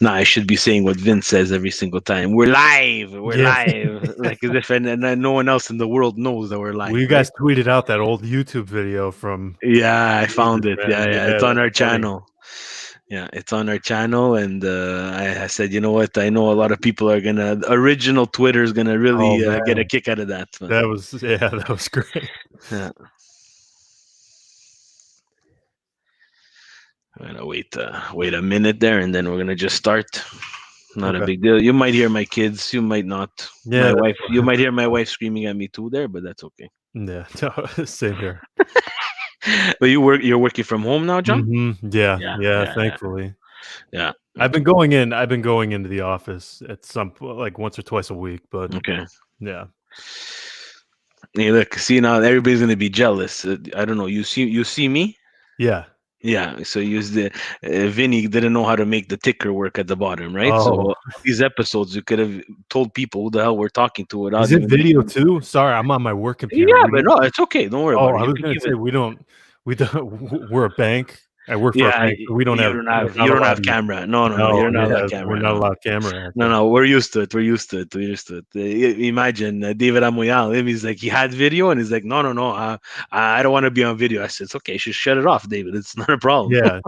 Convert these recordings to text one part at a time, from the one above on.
No, I should be saying what Vince says every single time. We're live. We're Yeah. live. Like as if and no one else in the world knows that we're Well, live, you right? guys tweeted out that old YouTube video from Yeah, I Jesus, found it. man. Yeah, yeah. Yeah, It's on that's our funny. channel. Yeah, it's on our channel, and I said, you know what? I know a lot of people are gonna original Twitter is gonna Oh really get a man, kick out of that. But, that was great. yeah, I'm gonna wait a minute there, and then we're gonna just start. Not a Okay. big deal. You might hear my kids. You might not. Yeah, My that's wife. You might hear my wife screaming at me too there, but that's okay. yeah. No, same here. But you're working from home now, John? Yeah, Yeah, yeah. yeah, yeah, Thankfully, yeah. I've been going in. I've been going into the office at like once or twice a week, but Okay. yeah, Hey, look, see now everybody's gonna be jealous. I don't know. You see me? yeah. Yeah. So use the Vinny didn't know how to make the ticker work at the bottom, right? Oh, So these episodes you could have told people who the hell we're talking to without is it even video making. too? Sorry, I'm on my work computer. Yeah, We but don't. no, it's okay. Don't worry Oh, about it. I You was can gonna keep say it. we don't. We're a bank. I work for a Yeah, bank, so we don't you have. don't We're have not you don't allowed have to. camera. No, no, no. No, You're not allowed we're camera. not No, no. allowed camera No, access. no, we're used to it. We're used to it. We're used to it. Imagine David Amoyal. He's like, he had video, and he's like, no, no, no. I don't want to be on video. I said, it's okay. Just shut it off, David. It's not a problem. Yeah.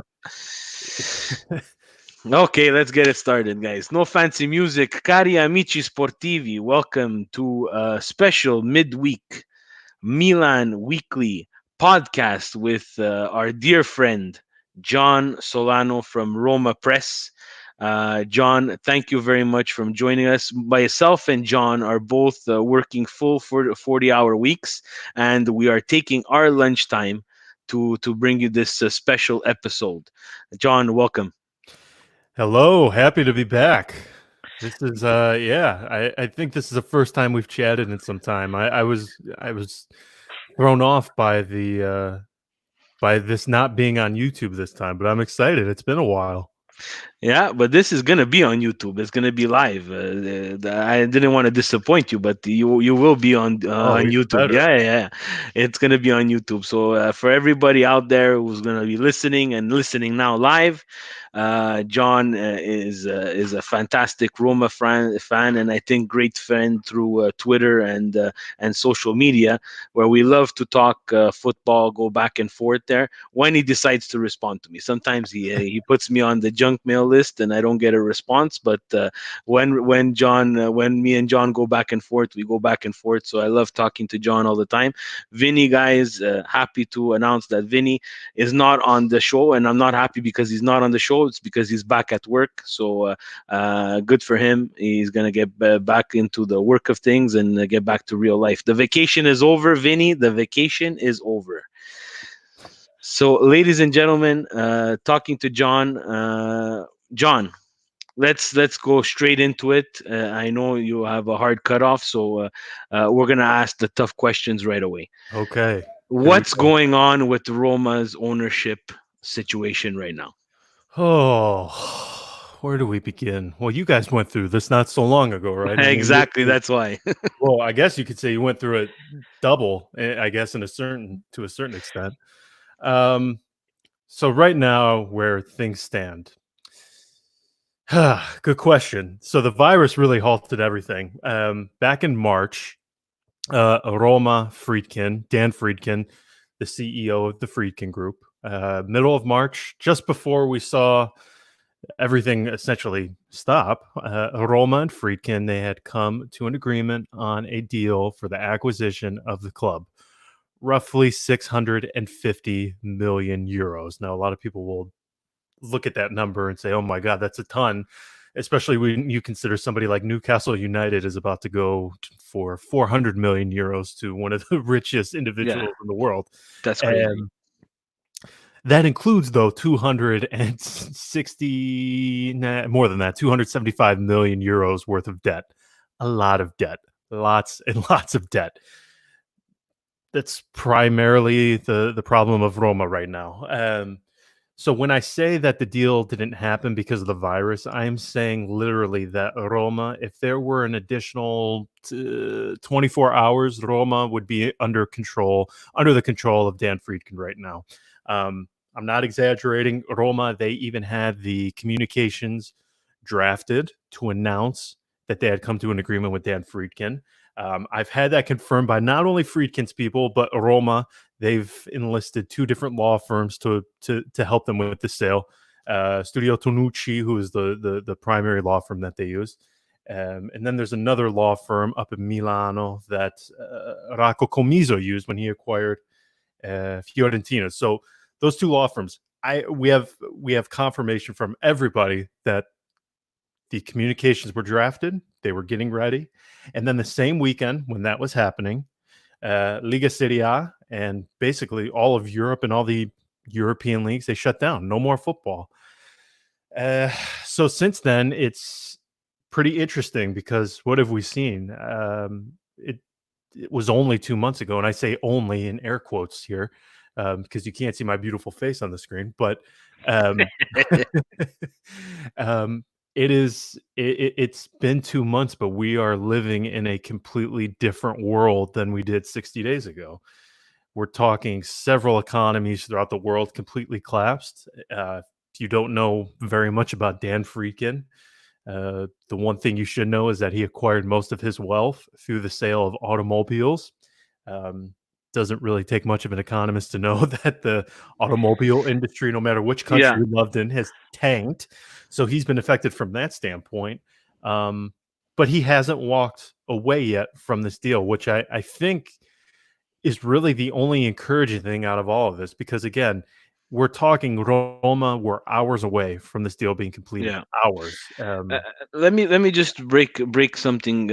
Okay, let's get it started, guys. No fancy music. Cari amici sportivi, welcome to a special midweek Milan weekly podcast with our dear friend John Solano from Roma Press. John, thank you very much for joining us. Myself and John are both working full for 40-hour weeks, and we are taking our lunchtime to bring you this special episode. John, welcome. Hello, happy to be back. This is yeah, I think this is the first time we've chatted in some time. I was thrown off by this not being on YouTube this time, but I'm excited. It's been a while. Yeah, but this is gonna be on YouTube. It's gonna be live. I didn't want to disappoint you, but you will be Oh, on even YouTube. better. Yeah, yeah, yeah. It's gonna be on YouTube. So for everybody out there who's gonna be listening and listening now live, John is a fantastic Roma fan, and I think great friend through Twitter and social media, where we love to talk football, go back and forth there when he decides to respond to me. Sometimes he puts me on the junk mail list and I don't get a response. But when me and John go back and forth, we go back and forth. So I love talking to John all the time. Vinny, guys, happy to announce that Vinny is not on the show, and I'm not happy because he's not on the show. It's because he's back at work. So good for him. He's gonna get back into the work of things and get back to real life. The vacation is over, Vinny. The vacation is over. So, ladies and gentlemen, talking to John. John, let's go straight into it. I know you have a hard cutoff, so we're gonna ask the tough questions right away. Okay, here we What's go. going on with Roma's ownership situation right now? Oh, where do we begin? Well, you guys went through this not so long ago, right? I mean, Exactly, that's why. well, I guess you could say you went through it double, I guess, to a certain extent. Um, so right now, where things stand, good question. So the virus really halted everything. Back in March, Dan Friedkin, the CEO of the Friedkin Group, middle of March, just before we saw everything essentially stop, Roma and Friedkin, they had come to an agreement on a deal for the acquisition of the club, roughly 650 million euros. Now, a lot of people will look at that number and say, oh my God, that's a ton, especially when you consider somebody like Newcastle United is about to go for 400 million euros to one of the richest Yeah, individuals in the world. that's crazy. And that includes, though, 260, more than that, 275 million euros worth of debt. A lot of debt, lots and lots of debt. That's primarily the problem of Roma right now. So when I say that the deal didn't happen because of the virus, I'm saying literally that Roma, if there were an additional 24 hours, Roma would be under the control of Dan Friedkin right now. I'm not exaggerating. Roma, they even had the communications drafted to announce that they had come to an agreement with Dan Friedkin. I've had that confirmed by not only Friedkin's people, but Roma. They've enlisted two different law firms to help them with the sale. Studio Tonucci, who is the primary law firm that they use. And then there's another law firm up in Milano that Rocco Comiso used when he acquired Fiorentina. So those two law firms, we have confirmation from everybody that the communications were drafted, they were getting ready, and then the same weekend when that was happening, Liga Serie A and basically all of Europe and all the European leagues, they shut down. No more football. So since then, it's pretty interesting because what have we seen? It was only 2 months ago, and I say only in air quotes here because you can't see my beautiful face on the screen, but um, it's been 2 months, but we are living in a completely different world than we did 60 days ago. We're talking several economies throughout the world completely collapsed. If you don't know very much about Dan Friedkin, the one thing you should know is that he acquired most of his wealth through the sale of automobiles. Doesn't really take much of an economist to know that the automobile industry, no matter which country Yeah, you lived in, has tanked. So he's been affected from that standpoint. But he hasn't walked away yet from this deal, which I think is really the only encouraging thing out of all of this. Because again, we're talking Roma, we're hours away from this deal being completed. yeah. Hours. Let me just break something,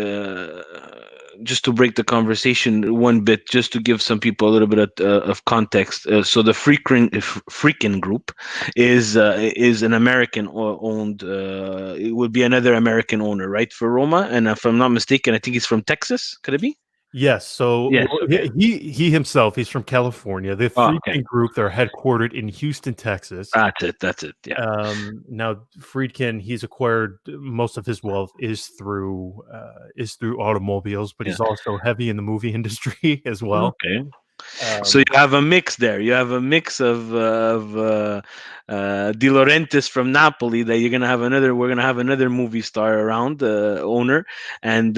just to break the conversation one bit, just to give some people a little bit of context. So the Freakin Group is an American owned. It would be another American owner, right, for Roma, and if I'm not mistaken, I think he's from Texas. Could it be? Yes, so Yes. Okay. he himself, he's from California. The Oh, okay. Friedkin Group, they're headquartered in Houston, Texas. That's it. That's it. Yeah. Now Friedkin, he's acquired most of his wealth is through automobiles, but Yeah. he's also heavy in the movie industry as well. Okay. So Um, you have a mix there. You have a mix of De Laurentiis from Napoli that you're gonna have another. We're gonna have another movie star around, owner, and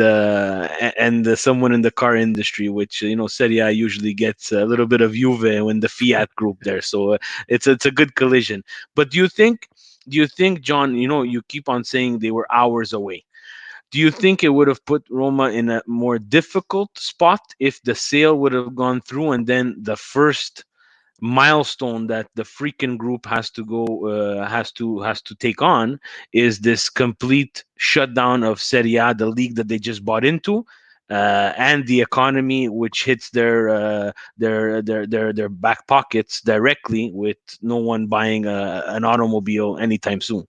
someone in the car industry, which Serie A usually gets a little bit of Juve when the Fiat group there. So it's a good collision. But do you think, John? You keep on saying they were hours away. Do you think it would have put Roma in a more difficult spot if the sale would have gone through, and then the first milestone that the freaking group has to take on is this complete shutdown of Serie A, the league that they just bought into, and the economy, which hits their back pockets directly, with no one buying an automobile anytime soon.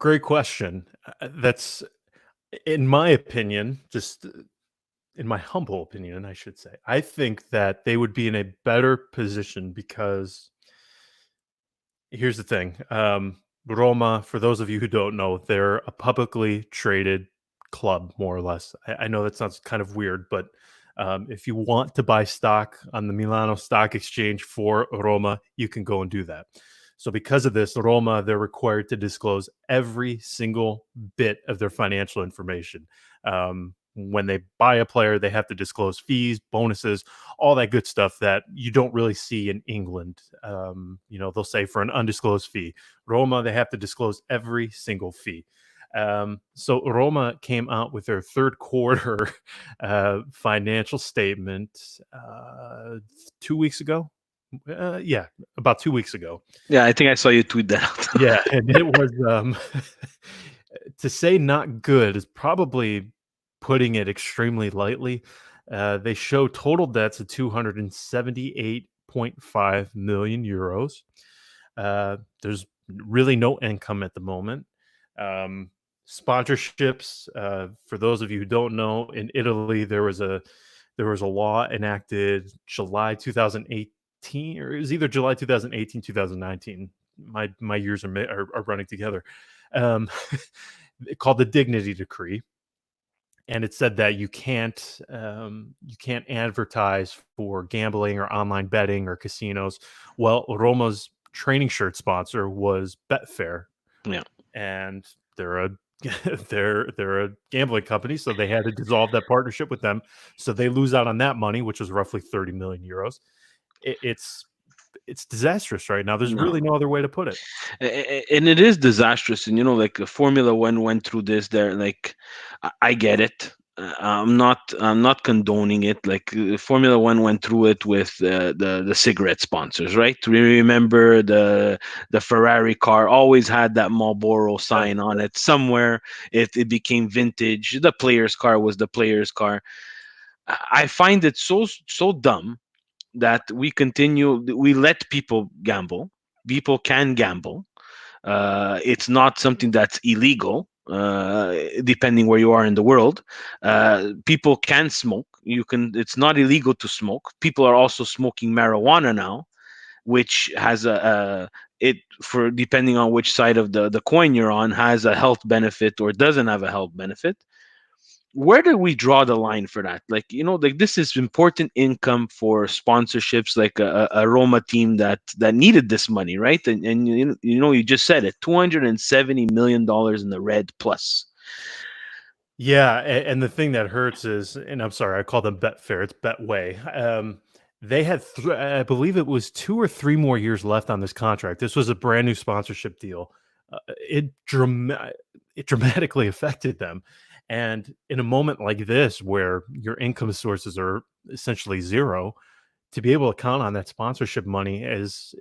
Great question. That's, in my opinion, just in my humble opinion, I should say, I think that they would be in a better position because here's the thing. Roma, for those of you who don't know, they're a publicly traded club, more or less. I know that sounds kind of weird, but if you want to buy stock on the Milano Stock Exchange for Roma, you can go and do that. So, because of this, Roma, they're required to disclose every single bit of their financial information. When they buy a player, they have to disclose fees, bonuses, all that good stuff that you don't really see in England. They'll say for an undisclosed fee. Roma, they have to disclose every single fee. So Roma came out with their third quarter financial statement 2 weeks ago. Yeah, about 2 weeks ago. Yeah, I think I saw you tweet that out. Yeah, and it was to say not good is probably putting it extremely lightly. They show total debts of 278.5 million euros. There's really no income at the moment. Sponsorships, for those of you who don't know, in Italy there was a law enacted July 2018, or it was either July 2018, 2019. My years are running together. Um, called the Dignity Decree, and it said that you can't advertise for gambling or online betting or casinos. Well, Roma's training shirt sponsor was Betfair, Yeah. and they're a they're a gambling company, so they had to dissolve that partnership with them. So they lose out on that money, which was roughly 30 million euros. It's disastrous right now. There's No. really no other way to put it. And it is disastrous. And like Formula One went through this. There, like, I get it. I'm not condoning it. Like, Formula One went through it with the cigarette sponsors, right? We remember the Ferrari car always had that Marlboro Yeah. sign on it somewhere. It became vintage. The player's car was the player's car. I find it so dumb that we let people gamble. People can gamble. It's not something that's illegal, depending where you are in the world. People can smoke. It's not illegal to smoke. People are also smoking marijuana now, which has it, for depending on which side of the coin you're on, has a health benefit or doesn't have a health benefit. Where do we draw the line for that? Like, like, this is important income for sponsorships, like a Roma team that needed this money, right? And you just said it, $270 million in the red plus. Yeah, and the thing that hurts is, and I'm sorry, I call them Betfair. It's Betway. They had, I believe it was 2 or 3 more years left on this contract. This was a brand new sponsorship deal. It it dramatically affected them, and in a moment like this, where your income sources are essentially zero, to be able to count on that sponsorship money is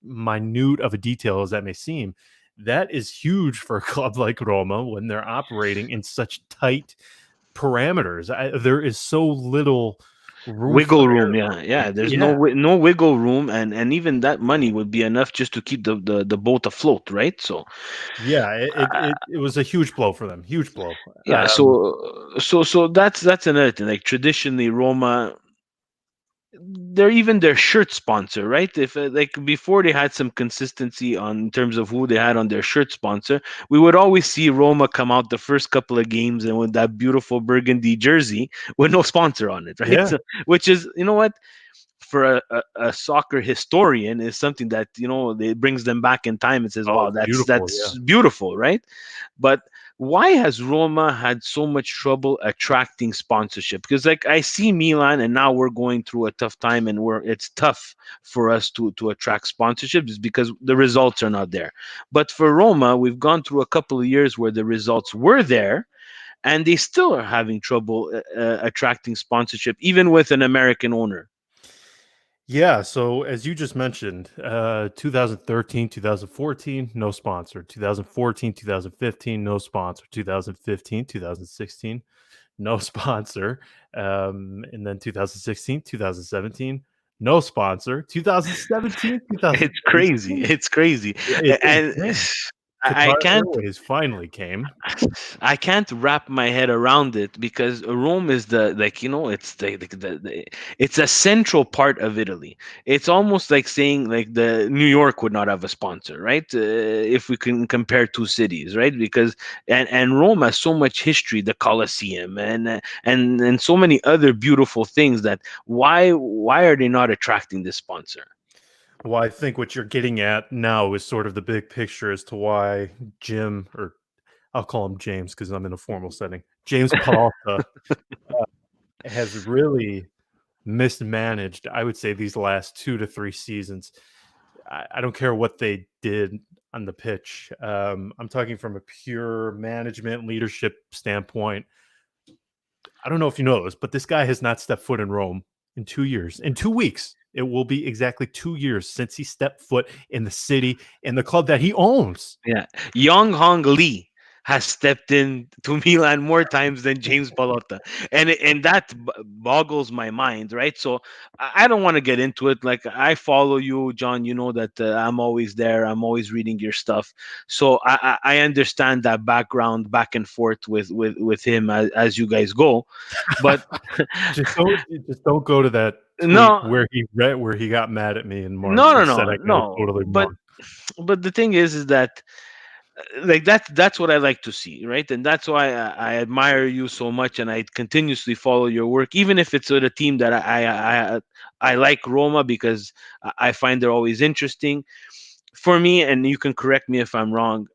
minute of a detail as that may seem, that is huge for a club like Roma when they're operating in such tight parameters. There is so little room for Wiggle room, error. yeah, yeah. There's Yeah, no wiggle room, and even that money would be enough just to keep the boat afloat, right? So, yeah, it was a huge blow for them, huge blow. yeah. So that's another thing. Like, traditionally, Roma, they're even their shirt sponsor, right? If like, before, they had some consistency on in terms of who they had on their shirt sponsor, we would always see Roma come out the first couple of games and with that beautiful burgundy jersey with no sponsor on it, right? Yeah. So, which is, what, for a soccer historian, is something that, it brings them back in time and says, Oh, wow, it's that's beautiful. Yeah. that's beautiful, right? But why has Roma had so much trouble attracting sponsorship? Because, like, I see Milan, and now we're going through a tough time, and it's tough for us to attract sponsorships because the results are not there. But for Roma, we've gone through a couple of years where the results were there, and they still are having trouble attracting sponsorship, even with an American owner. Yeah, so as you just mentioned, 2013, 2014, no sponsor. 2014, 2015, no sponsor. 2015, 2016, no sponsor. And then 2016, 2017, no sponsor. 2017, It's crazy. 2018, It's crazy, it's and insane. I Qatar can't. Airways finally came. I can't wrap my head around it because Rome is it's it's a central part of Italy. It's almost like saying, like, the New York would not have a sponsor, right? If we can compare two cities, right? Because and Rome has so much history, the Colosseum, and so many other beautiful things, that why are they not attracting this sponsor? Well, I think what you're getting at now is sort of the big picture as to why Jim, or I'll call him James because I'm in a formal setting, James Pallotta has really mismanaged, I would say, these last 2 to 3 seasons. I don't care what they did on the pitch. I'm talking from a pure management leadership standpoint. I don't know if you know this, but this guy has not stepped foot in Rome in 2 years. In 2 weeks, it will be exactly 2 years since he stepped foot in the city, in the club that he owns. Yeah, Young Hong Lee has stepped in to Milan more times than James Pallotta, and that boggles my mind, right? So I don't want to get into it. Like, I follow you, John. You know that I'm always there. I'm always reading your stuff, so I understand that background, back and forth with him, as you guys go, but Just don't go to that tweet no, where he got mad at me in no, March no, and said no, I got it no. totally But wrong. the thing is that, like, that's what I like to see, right? And that's why I admire you so much, and I continuously follow your work, even if it's with a team that I like, Roma, because I find they're always interesting for me. And you can correct me if I'm wrong.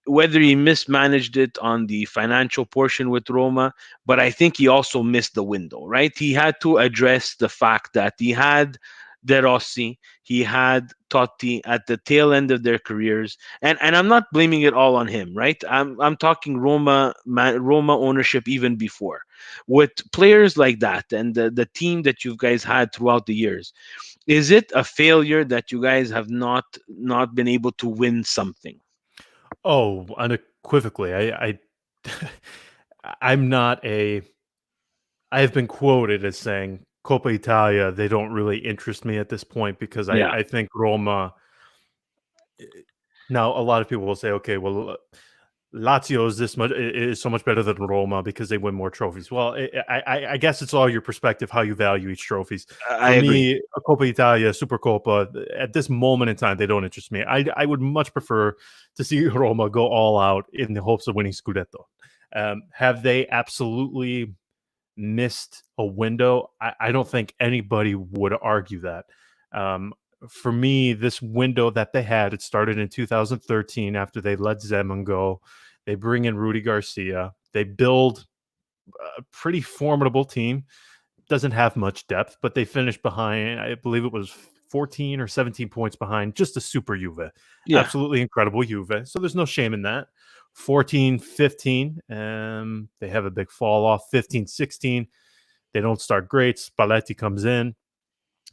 whether he mismanaged it on the financial portion with Roma, but I think he also missed the window, right? He had to address the fact that he had De Rossi, he had Totti at the tail end of their careers, and I'm not blaming it all on him, right? I'm talking Roma ownership even before, with players like that and the team that you guys had throughout the years. Is it a failure that you guys have not been able to win something? Oh, unequivocally. I'm not a. I have been quoted as saying Coppa Italia. They don't really interest me at this point because Yeah, I think Roma. Now, a lot of people will say, okay, well, Lazio is is so much better than Roma because they win more trophies. Well, I guess it's all your perspective, how you value each trophies. I For agree. me, a Coppa Italia, Supercoppa, at this moment in time, they don't interest me. I would much prefer to see Roma go all out in the hopes of winning Scudetto. Have they absolutely missed a window? I don't think anybody would argue that. Um, for me, this window that they had, it started in 2013 after they let Zeman go. They bring in Rudy Garcia. They build a pretty formidable team. Doesn't have much depth, but they finished behind, I believe it was 14 or 17 points behind just a super Juve. Yeah, Absolutely incredible Juve. So there's no shame in that. 14, 15, they have a big fall off. 15, 16, they don't start great. Spalletti comes in.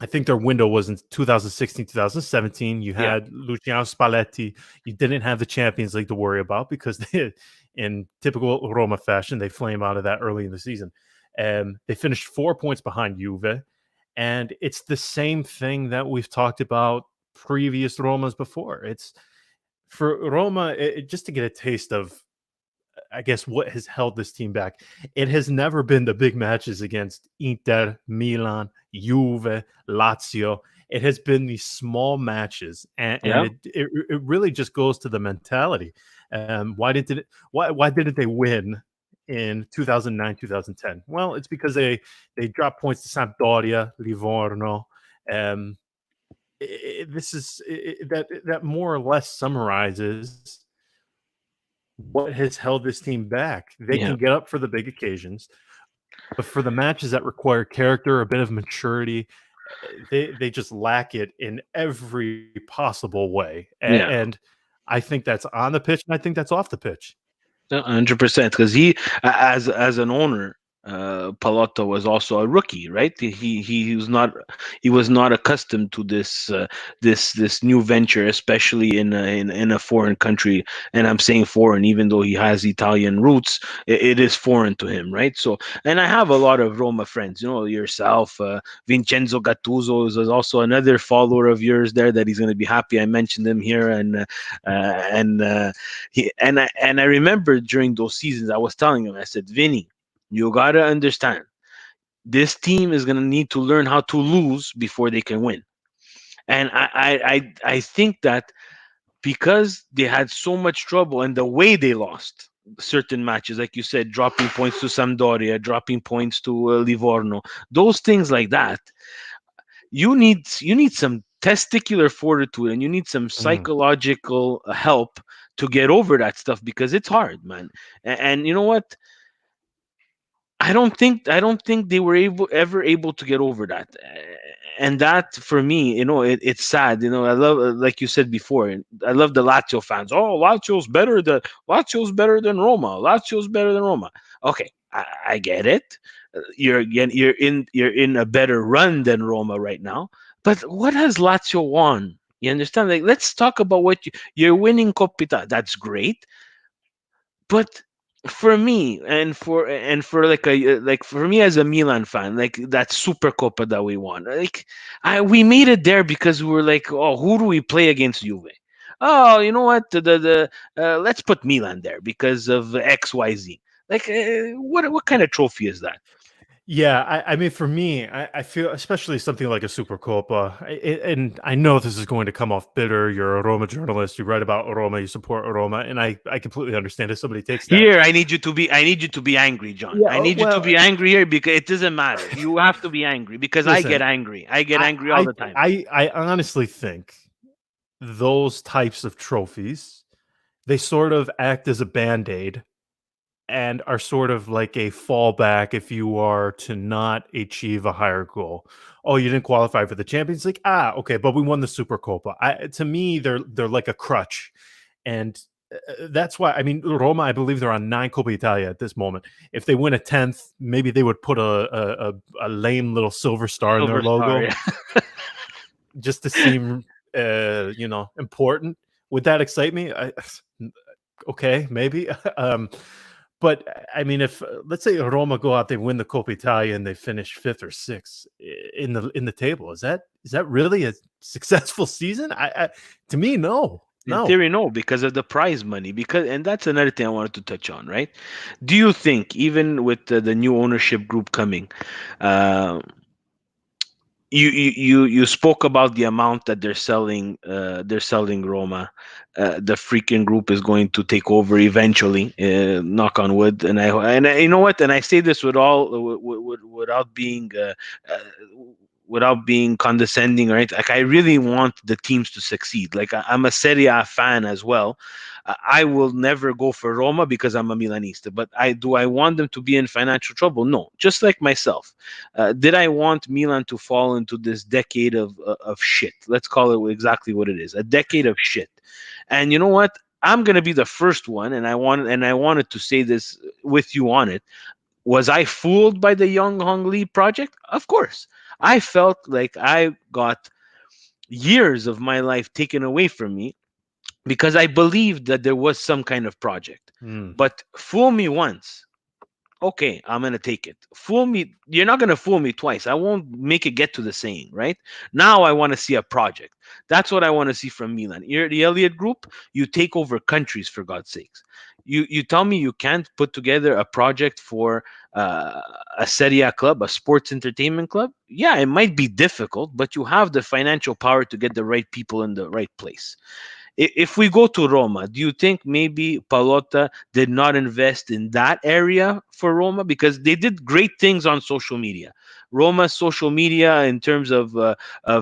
I think their window was in 2016, 2017. You yeah, had Luciano Spalletti. You didn't have the Champions League to worry about because in typical Roma fashion, they flame out of that early in the season. They finished 4 points behind Juve. And it's the same thing that we've talked about previous Romas before. It's for Roma, just to get a taste of I guess what has held this team back. It has never been the big matches against Inter, Milan, Juve, Lazio. It has been these small matches, and yeah, it really just goes to the mentality. Why didn't they win in 2009 2010? Well, it's because they dropped points to Sampdoria, Livorno. Um, this is that more or less summarizes what has held this team back. They can yeah, get up for the big occasions, but for the matches that require character, a bit of maturity, they just lack it in every possible way. yeah. And I think that's on the pitch, and I think that's off the pitch. 100%, because as an owner, Pallotta was also a rookie, right? He was not accustomed to this new venture, especially in a foreign country. And I'm saying foreign, even though he has Italian roots, it is foreign to him, right? So, and I have a lot of Roma friends. You know, yourself, Vincenzo Gattuso is also another follower of yours there. That he's going to be happy I mentioned him here, and I remember during those seasons, I was telling him, I said, Vinny, you gotta understand, this team is gonna need to learn how to lose before they can win. And I think that because they had so much trouble and the way they lost certain matches, like you said, dropping points to Sampdoria, dropping points to Livorno, those things like that, you need some testicular fortitude and you need some Mhm. psychological help to get over that stuff because it's hard, man. And you know what? I don't think they were ever able to get over that. And that for me, it's sad. I love, like you said before, I love the Lazio fans. Oh, Lazio's better than Roma. Lazio's better than Roma. Okay, I get it. You're in a better run than Roma right now. But what has Lazio won? You understand? Like, let's talk about what you're winning Copita. That's great, but for me and for like for me as a Milan fan, like that Super Copa that we won, like we made it there because we were like, oh, who do we play against Juve? Oh, you know what? Let's put Milan there because of XYZ. Like, what kind of trophy is that? Yeah, I mean, for me, I feel especially something like a Super Copa, and I know this is going to come off bitter. You're a Roma journalist. You write about Roma. You support Roma, and I completely understand if somebody takes that. Here, I need you to be angry, John. Yeah, I need you to well, be angry here because it doesn't matter. You have to be angry because I get listen, angry. I get I angry all I the time. I honestly think those types of trophies they sort of act as a band-aid and are sort of like a fallback if you are to not achieve a higher goal. Oh, you didn't qualify for the Champions League? Ah, okay, but we won the Supercopa. To me, they're like a crutch, and that's why. I mean, Roma, I believe they're on 9 Coppa Italia at this moment. If they win a 10th, maybe they would put a lame little silver star in their Silver Star, logo yeah. just to seem, important. Would that excite me? Okay, maybe. But I mean, if let's say Roma go out, they win the Coppa Italia, and they finish 5th or 6th in the table, is that really a successful season? To me, no, In no. theory, no, because of the prize money. Because, and that's another thing I wanted to touch on, right? Do you think, even with the new ownership group coming, uh, you spoke about the amount that they're selling Roma. The freaking group is going to take over eventually, knock on wood. You know what, and I say this with all without being uh, without being condescending, right? Like, I really want the teams to succeed. Like, I'm a Serie A fan as well. I will never go for Roma because I'm a Milanista, but I want them to be in financial trouble? No, just like myself. Did I want Milan to fall into this decade of shit? Let's call it exactly what it is, a decade of shit. And you know what? I'm gonna be the first one, and I wanted to say this with you on it. Was I fooled by the Young Hong Lee project? Of course. I felt like I got years of my life taken away from me because I believed that there was some kind of project. Mm. But fool me once, okay, I'm gonna take it. Fool me, you're not gonna fool me twice. I won't make it get to the saying, right? Now I want to see a project. That's what I want to see from Milan. You're the Elliott Group. You take over countries, for God's sakes. You tell me you can't put together a project for a Serie A club, a sports entertainment club? Yeah, it might be difficult, but you have the financial power to get the right people in the right place. If we go to Roma, do you think maybe Palotta did not invest in that area for Roma because they did great things on social media? Roma's social media, in terms of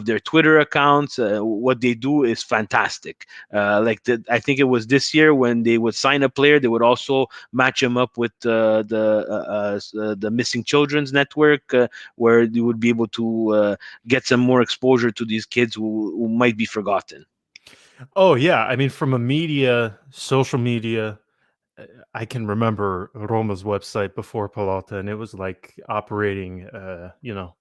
their Twitter accounts, what they do is fantastic. I think it was this year when they would sign a player, they would also match him up with the Missing Children's Network, where you would be able to get some more exposure to these kids who might be forgotten. Oh yeah, I mean, from a social media, uh, I can remember Roma's website before Palota, and it was like operating, AOL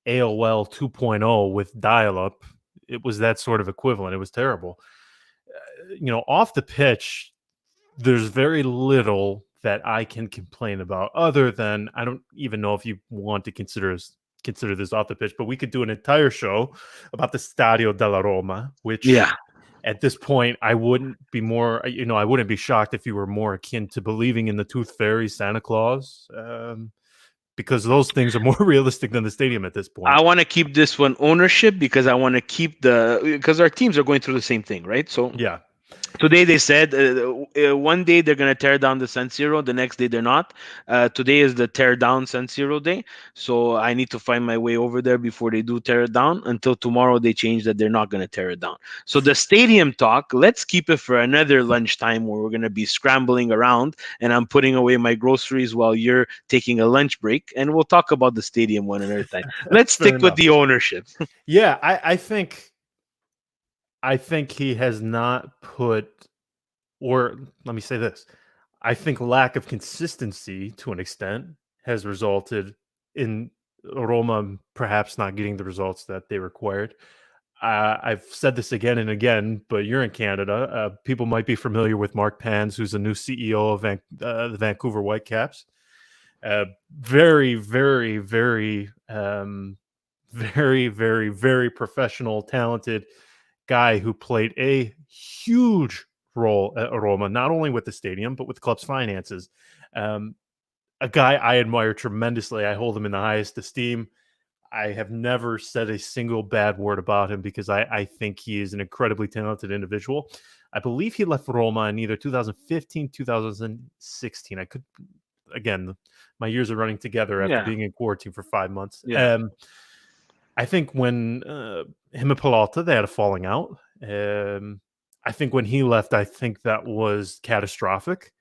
2.0 with dial-up. It was that sort of equivalent. It was terrible. Off the pitch, there's very little that I can complain about, other than I don't even know if you want to consider this off the pitch, but we could do an entire show about the Stadio della Roma, Yeah. which at this point I wouldn't be I wouldn't be shocked if you were more akin to believing in the Tooth Fairy, Santa Claus, because those things are more realistic than the stadium at this point. I want to keep this one ownership because I want to keep because our teams are going through the same thing, right? So Yeah. today they said one day they're going to tear down the San Siro, the next day they're not. Today is the tear down San Siro day, so I need to find my way over there before they do tear it down. Until tomorrow, they change that they're not going to tear it down. So the stadium talk, let's keep it for another lunchtime where we're going to be scrambling around and I'm putting away my groceries while you're taking a lunch break, and we'll talk about the stadium one another time. Let's Fair stick with enough. the ownership. Yeah, I think he has not put, or let me say this. I think lack of consistency to an extent has resulted in Roma perhaps not getting the results that they required. I've said this again and again, but you're in Canada. People might be familiar with Mark Pans, who's the new CEO of the Vancouver Whitecaps. Very, very, very, very, very, very professional, talented guy who played a huge role at Roma, not only with the stadium, but with the club's finances. Um, a guy I admire tremendously. I hold him in the highest esteem. I have never said a single bad word about him because I think he is an incredibly talented individual. I believe he left Roma in either 2015, 2016. I could, again, my years are running together after Yeah, being in quarantine for 5 months. yeah. I think when him and Palota, they had a falling out. I think when he left, I think that was catastrophic.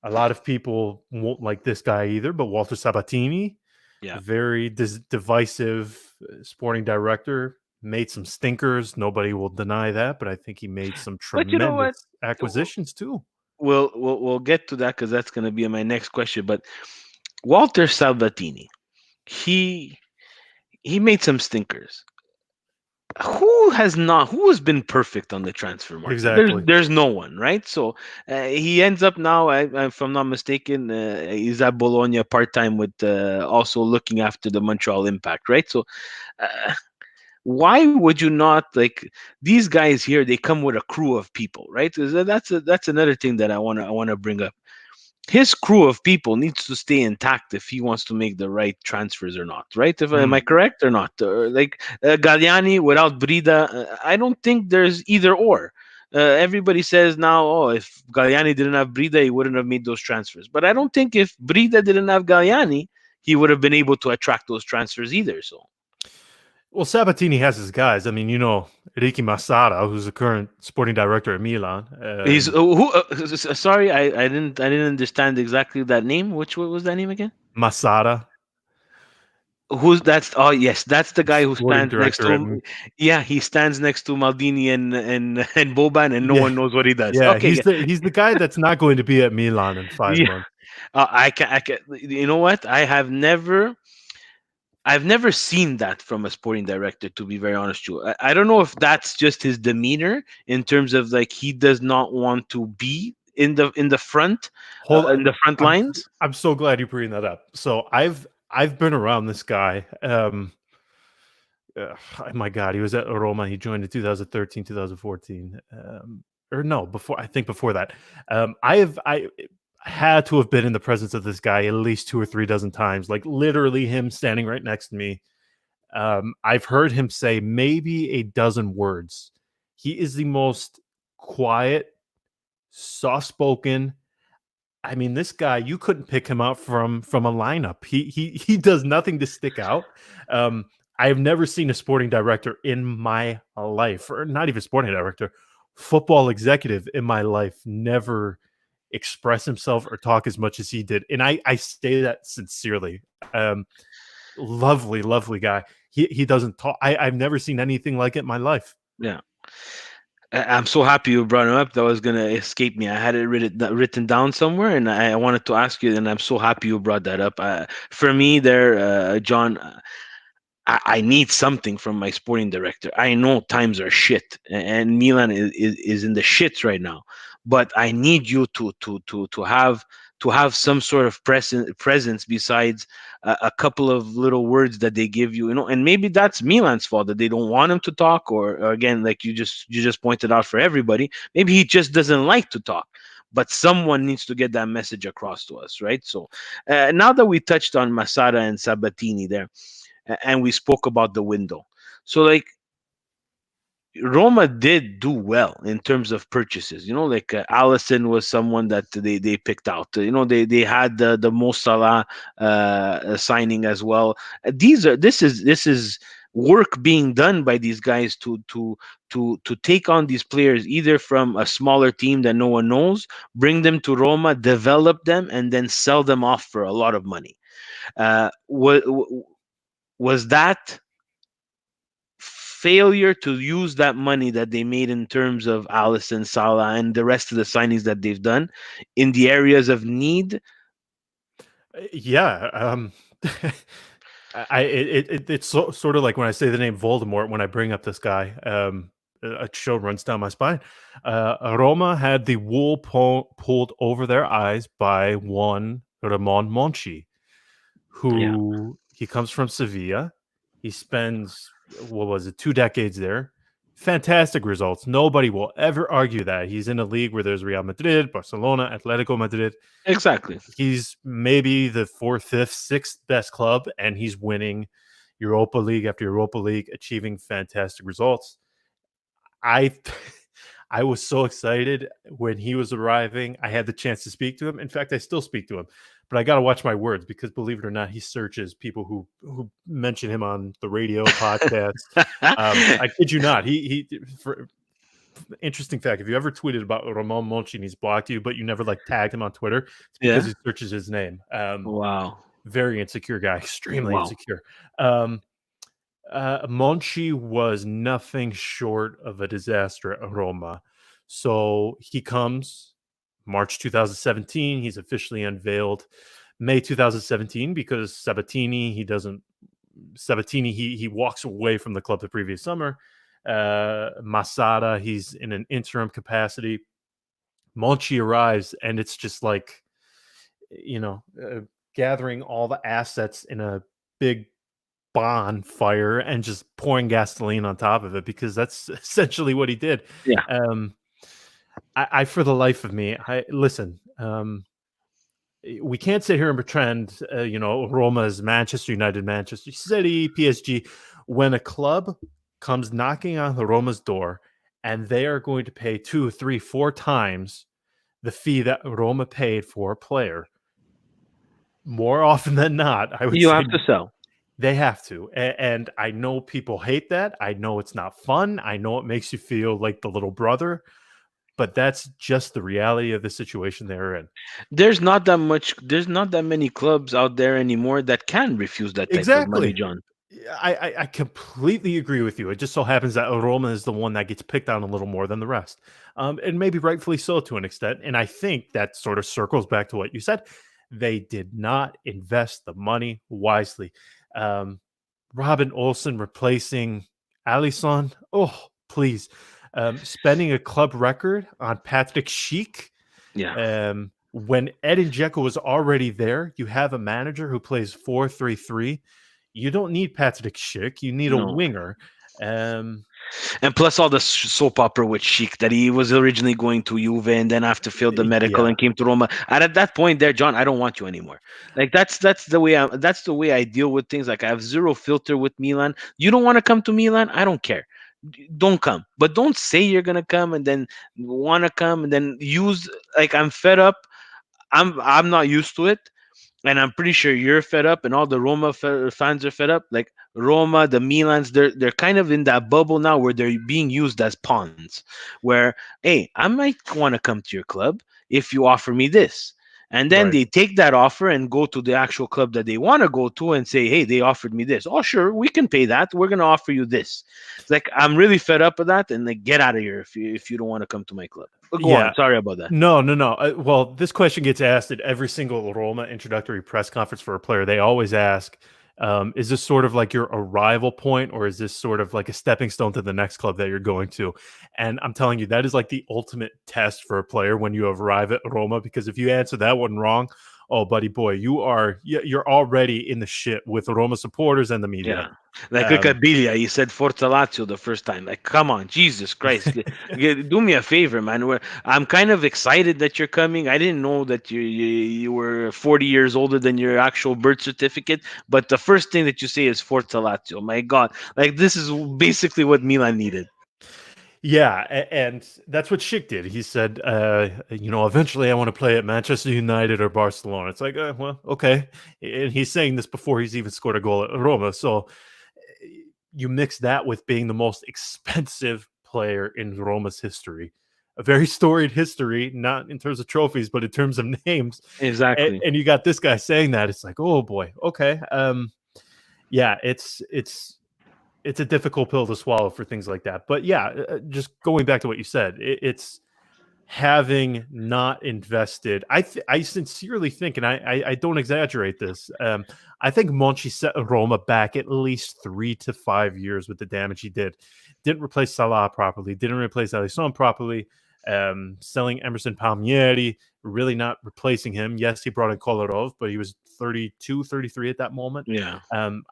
A lot of people won't like this guy either, but Walter Sabatini, Yeah. very divisive sporting director, made some stinkers. Nobody will deny that, but I think he made some But you know what? tremendous acquisitions too. We'll get to that because that's going to be my next question. But Walter Salvatini, he he made some stinkers. Who has been perfect on the transfer market? Exactly. There's no one, right? So he ends up now, if I'm not mistaken, he's at Bologna part time with also looking after the Montreal Impact, right? So uh, why would you not, like, these guys here? They come with a crew of people, right? 'Cause that's another thing that I want to bring up. His crew of people needs to stay intact if he wants to make the right transfers or not, right? If am I Mm. correct or not? Like Galliani without Brida, I don't think there's either or. Everybody says now, oh, if Galliani didn't have Brida, he wouldn't have made those transfers. But I don't think if Brida didn't have Galliani, he would have been able to attract those transfers either. So Well, Sabatini has his guys. I mean, Ricky Massara, who's the current sporting director at Milan. he's who? Sorry, I didn't understand exactly that name. What was that name again? Massara, Who's that's Oh yes, that's the guy who sporting stands next director to at him. Yeah, he stands next to Maldini and and Boban, and no yeah, one knows what he does. yeah. Okay, He's yeah, the guy that's not going to be at Milan in 5 months. I can. You know what? I've never seen that from a sporting director. To be very honest, with you, I don't know if that's just his demeanor in terms of like he does not want to be Hold in on. the front I'm lines. I'm so glad you bring that up. So I've been around this guy. My God, he was at Roma. He joined in 2013, 2014. Or no, before I think before that. I had to have been in the presence of this guy at least 2 or 3 dozen times. Like literally him standing right next to me. I've heard him say maybe a dozen words. He is the most quiet, soft spoken. I mean, this guy, you couldn't pick him out from a lineup. He does nothing to stick out. Um, I have never seen a sporting director in my life, or not even sporting director, football executive in my life, never express himself or talk as much as he did. And I say that sincerely. Lovely, lovely guy. He doesn't talk. I've never seen anything like it in my life. Yeah. I'm so happy you brought him up. That was gonna escape me. I had it written down somewhere, and I wanted to ask you. And I'm so happy you brought that up. For me, there, John, I need something from my sporting director. I know times are shit, and Milan is in the shits right now. But I need you to have some sort of presence besides a couple of little words that they give you. And maybe that's Milan's fault that they don't want him to talk, or again, like you just pointed out for everybody, maybe he just doesn't like to talk. But someone needs to get that message across to us, right? So now that we touched on Masada and Sabatini there, and we spoke about the window. So like Roma did do well in terms of purchases. Like Allison was someone that they picked out. They had the Mo Salah signing as well. This is work being done by these guys to take on these players either from a smaller team that no one knows, bring them to Roma, develop them, and then sell them off for a lot of money. Was that failure to use that money that they made in terms of Allison, Salah, and the rest of the signings that they've done in the areas of need? Yeah. It's sort of like when I say the name Voldemort when I bring up this guy. A chill runs down my spine. Roma had the wool pulled over their eyes by one Ramon Monchi, Yeah, who he comes from Sevilla. He spends what was it, 2 decades there. Fantastic results. Nobody will ever argue that. He's in a league where there's Real Madrid, Barcelona, Atletico Madrid. exactly. He's maybe the fourth, fifth, sixth best club, and he's winning Europa League after Europa League, achieving fantastic results. I I was so excited when he was arriving. I had the chance to speak to him. In fact, I still speak to him, but I got to watch my words because, believe it or not, he searches people who mention him on the radio podcasts. I kid you not. interesting fact: if you ever tweeted about Ramon Monchi and he's blocked you, but you never like tagged him on Twitter, it's because Yeah. he searches his name. Wow. Very insecure guy, extremely Wow. insecure. Um, Monchi was nothing short of a disaster at Roma. So he comes March 2017. He's officially unveiled May 2017 because Sabatini he walks away from the club the previous summer. Masada, he's in an interim capacity. Monchi arrives, and it's just like, you know, gathering all the assets in a big bonfire and just pouring gasoline on top of it, because that's essentially what he did. Yeah. Um, I for the life of me, I listen. We can't sit here and pretend, Roma is Manchester United, Manchester City, PSG. When a club comes knocking on the Roma's door and they are going to pay 2, 3, 4 times the fee that Roma paid for a player, more often than not, I would You say have to sell. they have to. And I know people hate that. I know it's not fun. I know it makes you feel like the little brother, but that's just the reality of the situation they're in. There's not that many clubs out there anymore that can refuse that type of money, Exactly. John. Yeah, I completely agree with you. It just so happens that Roma is the one that gets picked on a little more than the rest, and maybe rightfully so to an extent. And I think that sort of circles back to what you said. They did not invest the money wisely. Um, Robin Olsen replacing Alisson. Oh, please. Spending a club record on Patrick Schick. Yeah. When Edin Dzeko was already there, you have a manager who plays 4-3-3. You don't need Patrick Schick. You need a No. winger. Um, And plus all the soap opera with Sheik that he was originally going to Juve and then after failed the medical yeah, and came to Roma. And at that point there, John, I don't want you anymore. Like that's the way I deal with things. Like I have zero filter with Milan. You don't want to come to Milan? I don't care. Don't come. But don't say you're gonna come and then want to come and then use like I'm fed up. I'm not used to it, and I'm pretty sure you're fed up, and all the fans are fed up. Like Roma, the Milans, they're kind of in that bubble now where they're being used as pawns. Where, hey, I might want to come to your club if you offer me this, and then right. they take that offer and go to the actual club that they want to go to and say, hey, they offered me this. Oh, sure, we can pay that. We're gonna offer you this. It's like I'm really fed up with that, and like get out of here if you don't want to come to my club. But go on. Yeah. Sorry about that. No, no, no. Well, this question gets asked at every single Roma introductory press conference for a player. They always ask, is this sort of like your arrival point, or is this sort of like a stepping stone to the next club that you're going to? And I'm telling you, that is like the ultimate test for a player when you arrive at Roma, because if you answer that one wrong, oh, buddy boy, you're already in the shit with the Roma supporters and the media. Yeah. Like look Um, at Bilia. He said Forza Lazio the first time. Like, come on, Jesus Christ. Do me a favor, man. I'm kind of excited that you're coming. I didn't know that you were 40 years older than your actual birth certificate. But the first thing that you say is Forza Lazio. My God. Like, this is basically what Milan needed. Yeah, and that's what Schick did. He said, eventually I want to play at Manchester United or Barcelona. It's like, well, okay. And he's saying this before he's even scored a goal at Roma. So you mix that with being the most expensive player in Roma's history, a very storied history, not in terms of trophies, but in terms of names. And, Exactly. and you got this guy saying that. It's like, oh boy, okay. Yeah, it's a difficult pill to swallow for things like that. But yeah, just going back to what you said, it's having not invested. I sincerely think, and I don't exaggerate this. I think Monchi set Roma back at least 3 to 5 years with the damage he did. Didn't replace Salah properly. Didn't replace Alisson properly. Selling Emerson Palmieri, really not replacing him. Yes, he brought in Kolarov, but he was 32, 33 at that moment. Yeah.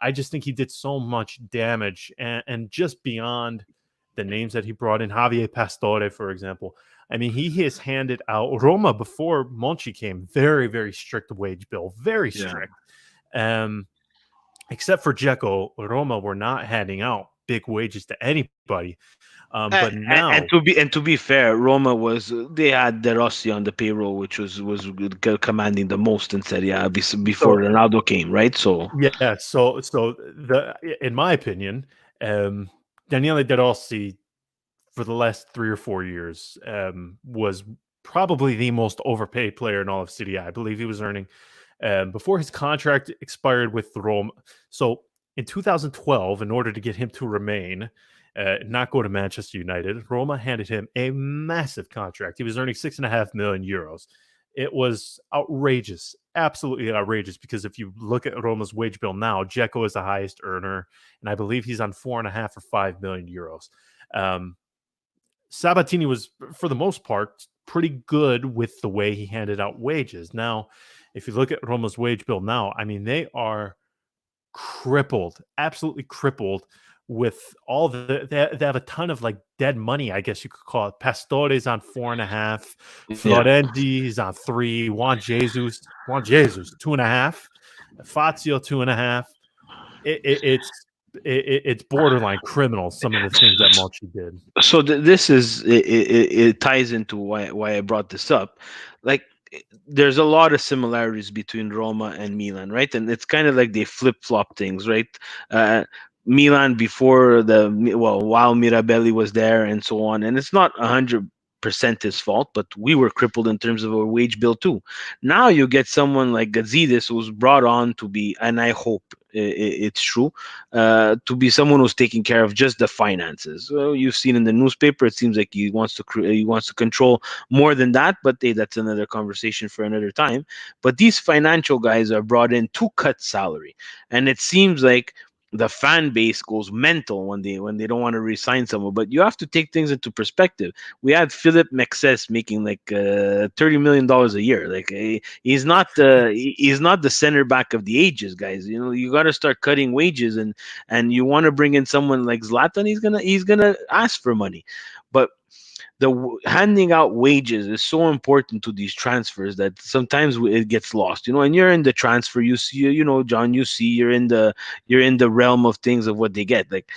I just think he did so much damage, and just beyond the names that he brought in, Javier Pastore, for example. I mean, he has handed out Roma before Monchi came. Very, very strict wage bill, very Yeah. strict. Um, except for Dzeko, Roma were not handing out big wages to anybody. But now, And to be fair, Roma was they had De Rossi on the payroll, which was commanding the most in Serie A before so Ronaldo came, right? So yeah, so the in my opinion, Daniele De Rossi for the last 3 or 4 years, was probably the most overpaid player in all of Serie A. I believe he was earning before his contract expired with Rome. So in 2012, in order to get him to remain, not go to Manchester United, Roma handed him a massive contract. He was earning 6.5 million euros. It was outrageous, absolutely outrageous. Because if you look at Roma's wage bill now, Dzeko is the highest earner, and I believe he's on 4.5 or 5 million euros. Um, Sabatini was, for the most part, pretty good with the way he handed out wages. Now, if you look at Roma's wage bill now, I mean, they are crippled, absolutely crippled with all they have a ton of like dead money, I guess you could call it. Pastore's on 4.5, Yeah. Florenzi's on 3, Juan Jesus 2.5, Fazio 2.5. It's borderline criminal, some of the things that Monchi did. So this is it ties into why I brought this up. Like, there's a lot of similarities between Roma and Milan, right? And it's kind of like they flip flop things, right? Uh, Milan before while Mirabelli was there and so on, and it's not 100% his fault, but we were crippled in terms of our wage bill too. Now you get someone like Gazidis who's brought on to be, and I hope it's true, to be someone who's taking care of just the finances. Well, you've seen in the newspaper, it seems like he wants to control more than that, but hey, that's another conversation for another time. But these financial guys are brought in to cut salary, and it seems like the fan base goes mental when they don't want to resign someone. But you have to take things into perspective. We had Philip Mexes making like $30 million a year. Like, he's not the center back of the ages, guys. You know, you got to start cutting wages, and you want to bring in someone like Zlatan. He's gonna ask for money, but handing out wages is so important to these transfers that sometimes it gets lost, and you're in the transfer, you see, John, you see, you're in the realm of things of what they get. Like,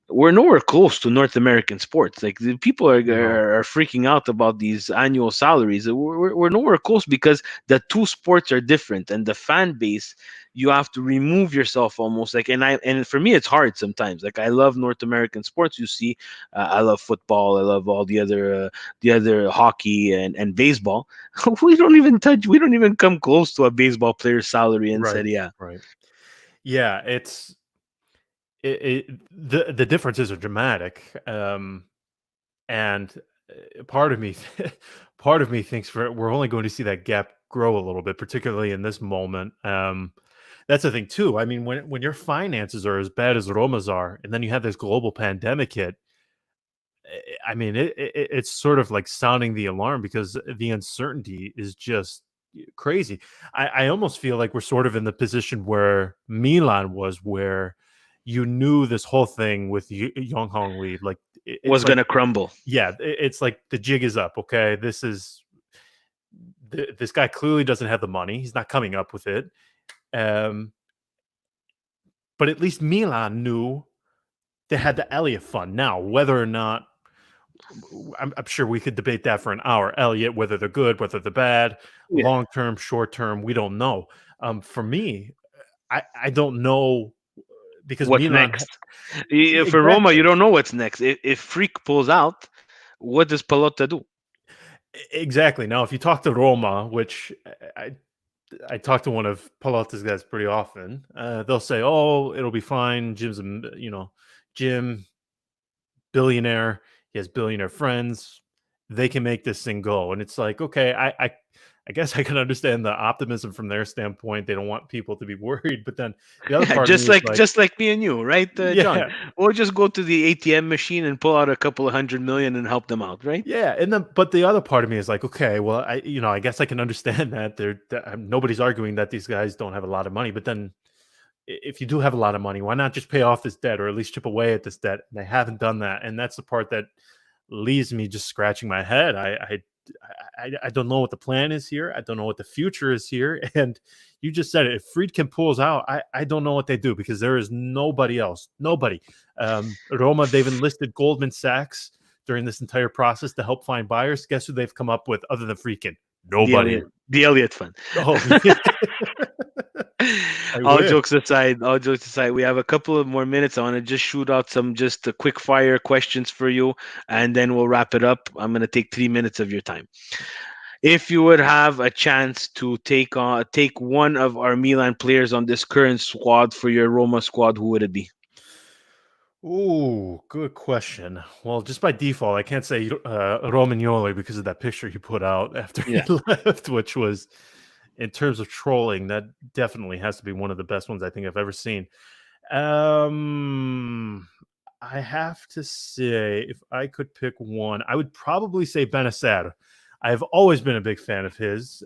we're nowhere close to North American sports. Like, the people No. are freaking out about these annual salaries. We're nowhere close because the two sports are different, and the fan base, you have to remove yourself almost. Like, and for me, it's hard sometimes. Like, I love North American sports. You see, I love football. I love all the other hockey and baseball. We don't even come close to a baseball player's salary in Right. Serie A. Right. Yeah, the differences are dramatic. And part of me part of me thinks we're only going to see that gap grow a little bit, particularly in this moment. That's the thing too. I mean, when your finances are as bad as Roma's are, and then you have this global pandemic hit, I mean, it's sort of like sounding the alarm, because the uncertainty is just crazy. I almost feel like we're sort of in the position where Milan was, where you knew this whole thing with Young Hong Lee, like Was it's like, gonna crumble. yeah, it's like the jig is up. Okay, this guy clearly doesn't have the money. He's not coming up with it. Um, but at least Milan knew they had the Elliott fund. Now, whether or not, I'm sure we could debate that for an hour. Elliott, whether they're good, whether they're bad, Yeah. long term, short term, we don't know. For me, I don't know, because What's Milan, next? For Roma, you exactly, don't know what's next. If Freak pulls out, what does Pallotta do? exactly. Now, if you talk to Roma, which I talk to one of Pallotta's guys pretty often, they'll say, "Oh, it'll be fine. Jim, billionaire. He has billionaire friends. They can make this thing go." And it's like, okay, I guess I can understand the optimism from their standpoint. They don't want people to be worried. But then the other Yeah, part of just me is like like, just like me and you, right, John? yeah, Or just go to the ATM machine and pull out a couple of 100 million and help them out, right? yeah. And then, but the other part of me is like, okay, well, I guess I can understand that. Nobody's arguing that these guys don't have a lot of money. But then, if you do have a lot of money, why not just pay off this debt, or at least chip away at this debt? And they haven't done that, and that's the part that leaves me just scratching my head. I don't know what the plan is here. I don't know what the future is here. And you just said it. If Friedkin pulls out, I don't know what they do, because there is nobody else. Nobody. Roma, they've enlisted Goldman Sachs during this entire process to help find buyers. Guess who they've come up with other than Friedkin? The Nobody. Elliott, the Elliott fund. Oh, yeah. I wish. All jokes aside, we have a couple of more minutes. I want to just shoot out some just quick fire questions for you, and then we'll wrap it up. I'm gonna take 3 minutes of your time. If you would have a chance to take one of our Milan players on this current squad for your Roma squad, who would it be? Ooh, good question. Well, just by default, I can't say Romagnoli because of that picture he put out after he Yeah, left, which was, in terms of trolling, that definitely has to be one of the best ones I think I've ever seen. Um, I have to say, if I could pick one, I would probably say Benacer. I've always been a big fan of his.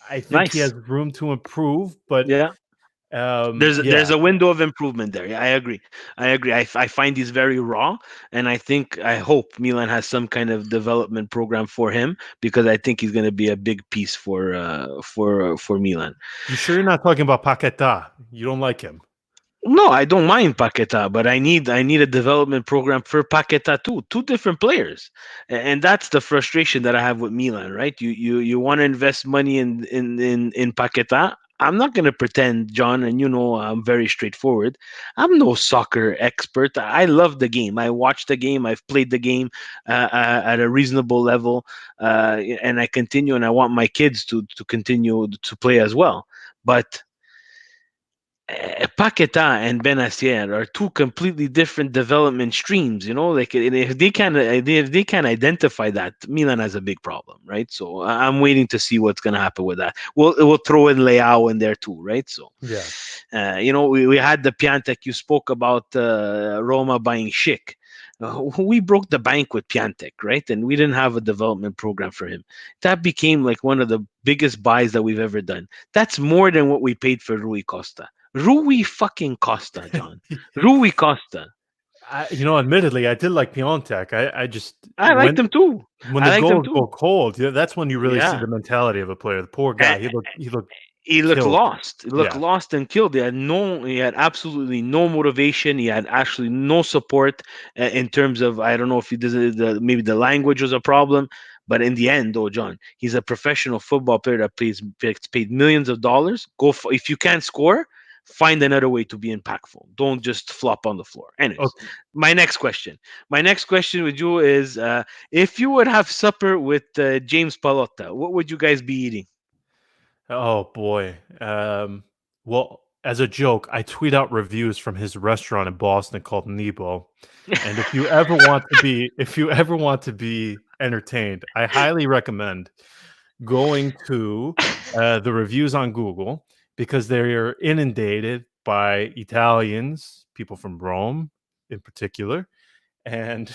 I think he nice. has room to improve, but Yeah. There's yeah, a window of improvement there. Yeah, I agree. I agree. I find he's very raw, and I hope Milan has some kind of development program for him because I think he's going to be a big piece for Milan. you sure you're not talking about Paqueta? You don't like him? No, I don't mind Paqueta, but I need a development program for Paqueta too. Two different players, and that's the frustration that I have with Milan. Right? You want to invest money in Paqueta. I'm not going to pretend, John, and I'm very straightforward. I'm no soccer expert. I love the game. I watch the game. I've played the game at a reasonable level, and I continue. And I want my kids to continue to play as well. But Paqueta and Benacer are two completely different development streams. Like if they can identify that, Milan has a big problem, right? So I'm waiting to see what's gonna happen with that. We'll throw in Leao in there too, right? So, Yeah. we had the Piantek. You spoke about Roma buying Schick. We broke the bank with Piantek, right? And we didn't have a development program for him. That became like one of the biggest buys that we've ever done. That's more than what we paid for Rui Costa. Rui fucking Costa, John. Rui Costa. Admittedly, I did like Piontek. I just I liked him too. when I the liked him goals go too. cold, that's when you really see Yeah. the mentality of a player. The poor A- guy, he looked he looked killed. lost. He looked Yeah. lost and killed. He had absolutely no motivation. He had actually no support in terms of, I don't know if he does maybe the language was a problem, but in the end, though, John, he's a professional football player that gets paid millions of dollars. If you can't score, find another way to be impactful. Don't just flop on the floor. Anyways, Okay. my next question. My next question with you is, if you would have supper with James Palotta, what would you guys be eating? Oh boy. Well, as a joke, I tweet out reviews from his restaurant in Boston called Nebo. And if you ever want to be entertained, I highly recommend going to the reviews on Google because they're inundated by Italians, people from Rome in particular. And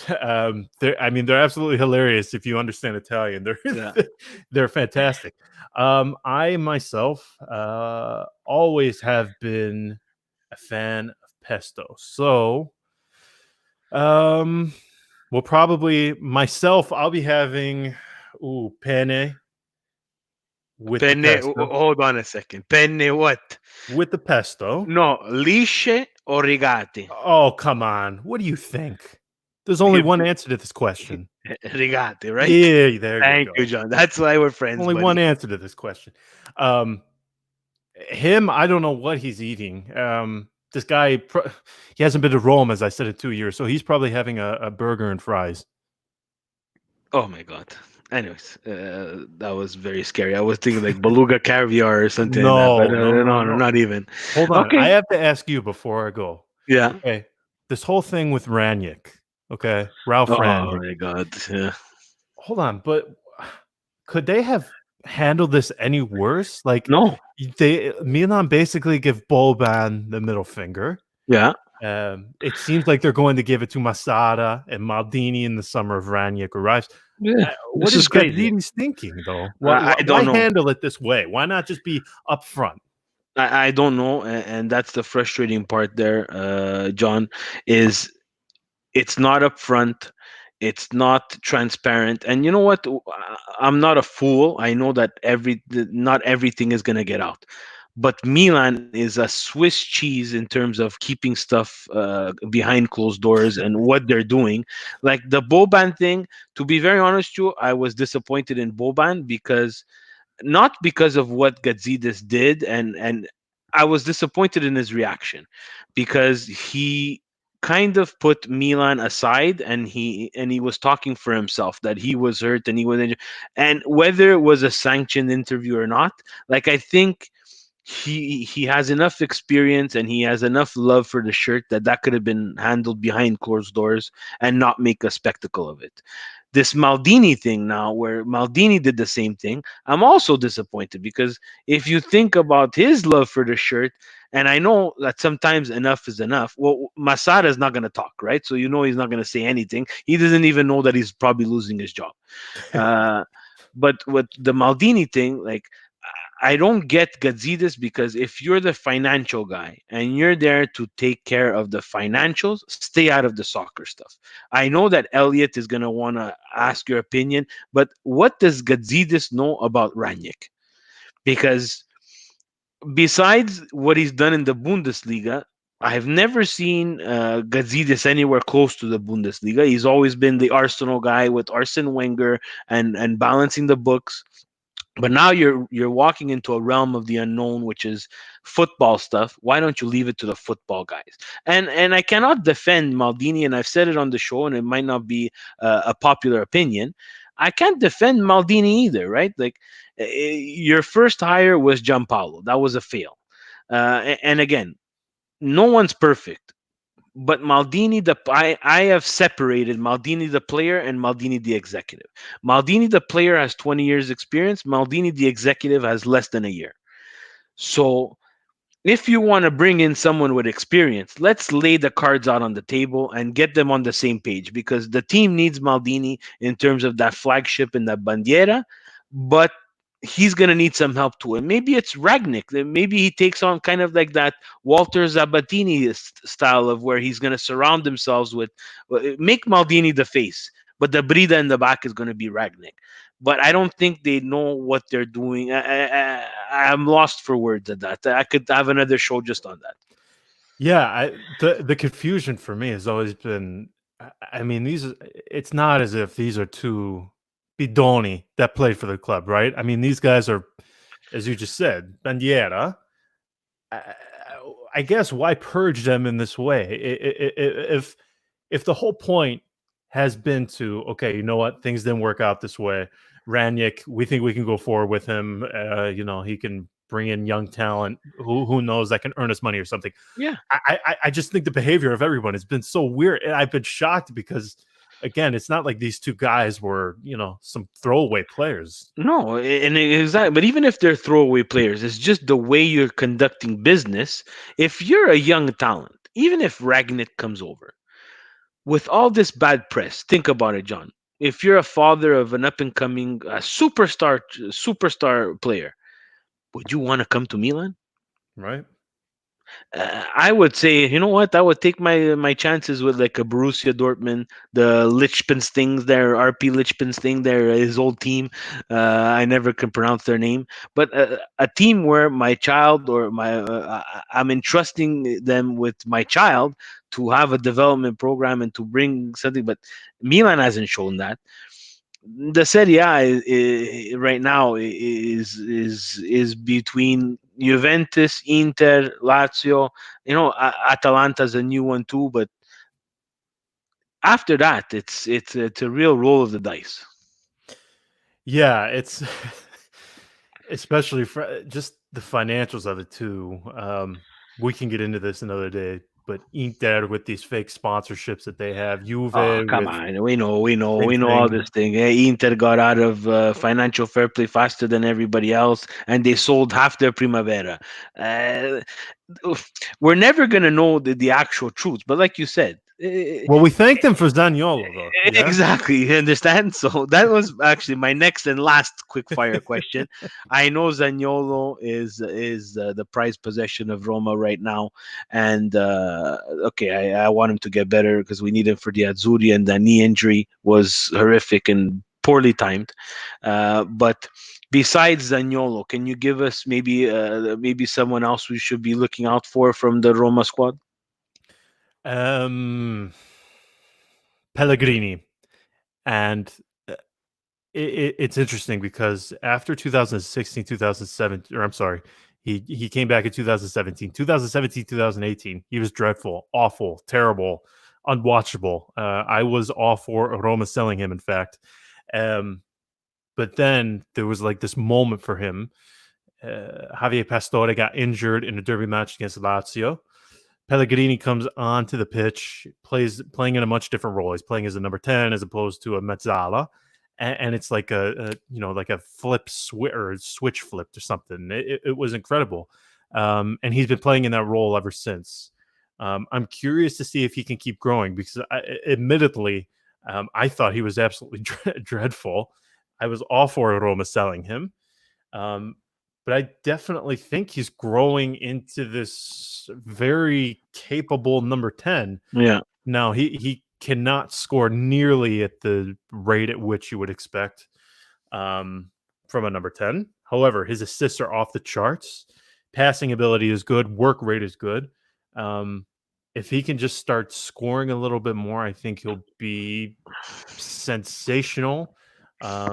they're absolutely hilarious if you understand Italian. Yeah. They're fantastic. I myself always have been a fan of pesto. So, um, well, probably myself, I'll be having penne with the pesto. Hold on a second. Penne what? With the pesto. No, lisce o rigate? Oh, come on. What do you think? There's only one answer to this question. Rigate, right? Yeah, there you Thank you, go. John. That's why we're friends, Only one buddy. answer to this question. Um, him, I don't know what he's eating. This guy, he hasn't been to Rome, as I said, in 2 years, so he's probably having a burger and fries. Oh my God. Anyways, that was very scary. I was thinking like beluga caviar or something like that, but No, no, no, no, no, no. not even. Hold on. I Okay. have to ask you before I go. Yeah. Okay. This whole thing with Ranić, okay? Ralph Oh Ranić. my God. Yeah. Hold on, but could they have handled this any worse? Like, No. Milan basically give Boban the middle finger. Yeah. It seems like they're going to give it to Masada and Maldini in the summer of Ranić arrives. Yeah. What This is is crazy. Gazzini's thinking, though? I Why don't know. handle it this way? Why not just be upfront? I don't know, and that's the frustrating part there, John. Is it's not upfront, it's not transparent, and you know what? I'm not a fool. I know that not everything is gonna get out, but Milan is a Swiss cheese in terms of keeping stuff behind closed doors and what they're doing. Like the Boban thing, to be very honest, with you, I was disappointed in Boban because not because of what Gazidis did, and I was disappointed in his reaction because he kind of put Milan aside, and he was talking for himself that he was hurt and he was injured, and whether it was a sanctioned interview or not, like I think he has enough experience and he has enough love for the shirt that that could have been handled behind closed doors and not make a spectacle of it. This Maldini thing now, where Maldini did the same thing, I'm also disappointed because if you think about his love for the shirt, and I know that sometimes enough is enough. Well, Masada is not going to talk, right? So you know he's not going to say anything. He doesn't even know that he's probably losing his job. Uh, but with the Maldini thing, like I don't get Gazidis because if you're the financial guy and you're there to take care of the financials, stay out of the soccer stuff. I know that Elliot is going to want to ask your opinion, but what does Gazidis know about Ranić? Because besides what he's done in the Bundesliga, I've never seen Gazidis anywhere close to the Bundesliga. He's always been the Arsenal guy with Arsene Wenger and balancing the books, but now you're walking into a realm of the unknown, which is football stuff. Why don't you leave it to the football guys? And I cannot defend Maldini, and I've said it on the show, and it might not be a popular opinion. I can't defend Maldini either, right? Like your first hire was Gianpaolo. That was a fail. And again, no one's perfect. But Maldini, I have separated Maldini the player and Maldini the executive. Maldini the player has 20 years experience. Maldini the executive has less than a year. So if you want to bring in someone with experience, let's lay the cards out on the table and get them on the same page because the team needs Maldini in terms of that flagship and that bandiera, but he's going to need some help too. And maybe it's Ragnick. Maybe he takes on kind of like that Walter Zabatini style of where he's going to surround themselves with, make Maldini the face, but the Brida in the back is going to be Ragnick. But I don't think they know what they're doing. I'm lost for words at that. I could have another show just on that. Yeah, the confusion for me has always been. I mean, it's not as if these are two bidoni that played for the club, right? I mean, these guys are, as you just said, bandiera. I, I guess why purge them in this way? If the whole point has been to, okay, you know what, things didn't work out this way. Ranić, we think we can go forward with him. He can bring in young talent who knows that can earn us money or something. Yeah. I just think the behavior of everyone has been so weird, and I've been shocked because again, it's not like these two guys were some throwaway players. No, and exactly. But even if they're throwaway players, it's just the way you're conducting business. If you're a young talent, even if Ragnick comes over with all this bad press, think about it, John. If you're a father of an up and coming superstar player, would you want to come to Milan? Right. I would say, you know what? I would take my chances with like a Borussia Dortmund, the Liechtensteins there, RP Liechtenstein there, his old team. I never can pronounce their name, but a team where my child or I'm entrusting them with my child to have a development program and to bring something. But Milan hasn't shown that. The Serie A right now is between Juventus, Inter, Lazio. Atalanta's a new one too, but after that, it's a real roll of the dice. Yeah, it's especially for just the financials of it too. We can get into this another day, but Inter with these fake sponsorships that they have, Juve Oh, come with on. We know all same this thing. Inter got out of financial fair play faster than everybody else, and they sold half their Primavera. Uh, we're never going to know the actual truth, but like you said, Well, we thanked them for Zaniolo, though. Yeah. exactly. You understand? So that was actually my next and last quick fire question. I know Zaniolo is the prized possession of Roma right now, and okay, I want him to get better because we need him for the Azzurri, and the knee injury was horrific and poorly timed. But besides Zaniolo, can you give us maybe someone else we should be looking out for from the Roma squad? Um, Pellegrini and It's interesting because after 2016, 2007, or I'm sorry, he came back in 2017, 2017, 2018. He was dreadful, awful, terrible, unwatchable. I was all for Roma selling him, in fact. Um, but then there was like this moment for him. Javier Pastore got injured in a derby match against Lazio. Pellegrini comes onto the pitch, playing in a much different role. He's playing as a number 10 as opposed to a mezzala, and it's like a like a flip switch or switch flipped or something. It was incredible, and he's been playing in that role ever since. I'm curious to see if he can keep growing because, admittedly, I thought he was absolutely dreadful. I was all for Roma selling him. Um, but I definitely think he's growing into this very capable number 10. Yeah. Now, he cannot score nearly at the rate at which you would expect um, from a number 10. However, his assists are off the charts. Passing ability is good. Work rate is good. Um, if he can just start scoring a little bit more, I think he'll be sensational. I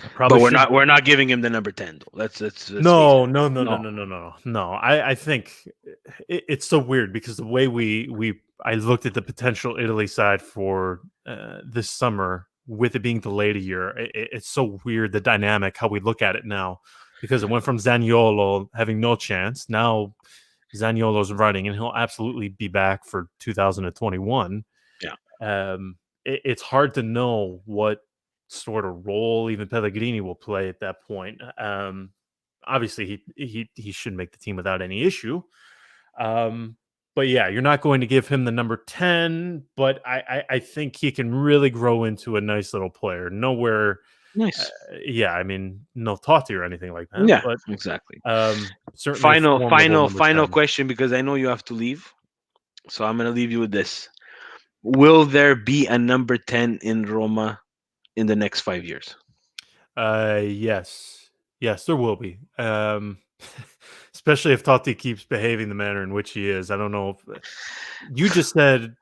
But probably should. we're not giving him the number 10 though. Let's face it. No, no, no, no, No. no, no, no, no. I think it's so weird because the way we I looked at the potential Italy side for this summer with it being delayed a year. It's so weird the dynamic how we look at it now because it went from Zaniolo having no chance. Now Zaniolo's running and he'll absolutely be back for 2021. Yeah. It's hard to know what sort of role even Pellegrini will play at that point. Obviously, he should make the team without any issue. Um, but yeah, you're not going to give him the number 10, but I think he can really grow into a nice little player. Nowhere, uh, Nice. yeah, I mean, no Totti or anything like that, Yeah, but exactly. certainly a formidable number Final 10. question because I know you have to leave. So I'm going to leave you with this. Will there be a number 10 in Roma in the next 5 years? Yes. Yes, there will be. Especially if Totti keeps behaving the manner in which he is. I don't know if you just said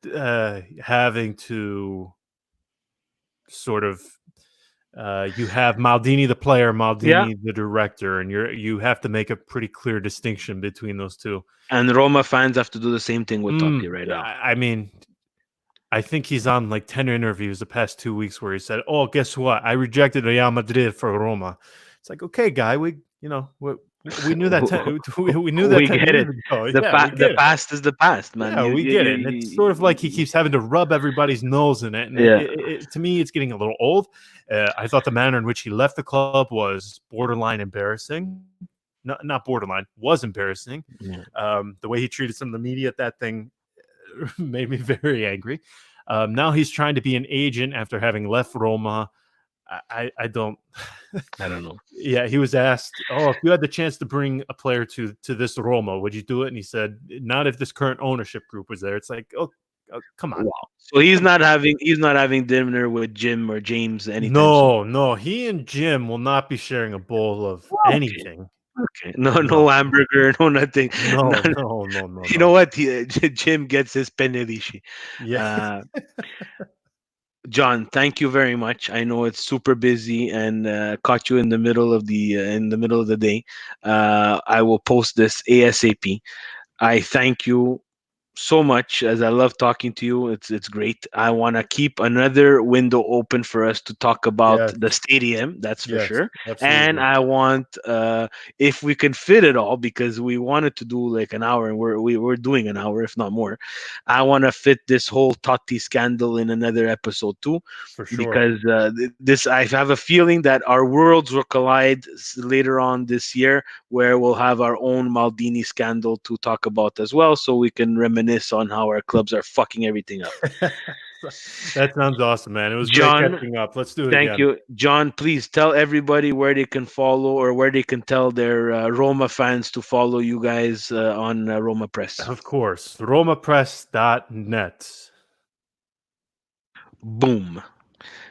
having to sort of you have Maldini the player, Yeah. Maldini the director, and you have to make a pretty clear distinction between those two. And Roma fans have to do the same thing with Totti right Yeah, now. I mean, I think he's on like 10 interviews the past 2 weeks where he said, "Oh, guess what? I rejected Real Madrid for Roma." It's like, okay, guy, we knew that we knew that We 10 get years it. ago. Yeah, we The get it. past is the past, man. Yeah, we get it. And it's sort of like he keeps having to rub everybody's nose in it. And yeah. to me, it's getting a little old. I thought the manner in which he left the club was borderline embarrassing. Not borderline, was embarrassing. Yeah. The way he treated some of the media at that thing made me very angry. Now he's trying to be an agent after having left Roma. I don't. I don't know. Yeah, he was asked, "Oh, if you had the chance to bring a player to this Roma, would you do it?" And he said, "Not if this current ownership group was there." It's like, oh come on. Wow. So he's not having dinner with Jim or James anytime soon. No, no, he and Jim will not be sharing a bowl of Okay. anything. Okay. No, No, no hamburger, no nothing. no, None. no, no, no, You know no. what? Jim gets his penelishi. Yeah, Uh, John, thank you very much. I know it's super busy and caught you in the middle of the day. I will post this ASAP. I thank you so much as I love talking to you. It's great. I want to keep another window open for us to talk about yes, the stadium, that's for yes, sure. And absolutely. I want if we can fit it all because we wanted to do like an hour and we're doing an hour if not more. I want to fit this whole Totti scandal in another episode too For sure. because this I have a feeling that our worlds will collide later on this year where we'll have our own Maldini scandal to talk about as well, so we can reminisce on how our clubs are fucking everything up. That sounds awesome, man. It was great John, catching up. Let's do it thank again. you. John, please tell everybody where they can follow or where they can tell their Roma fans to follow you guys on Roma Press. Of course. RomaPress.net. Boom.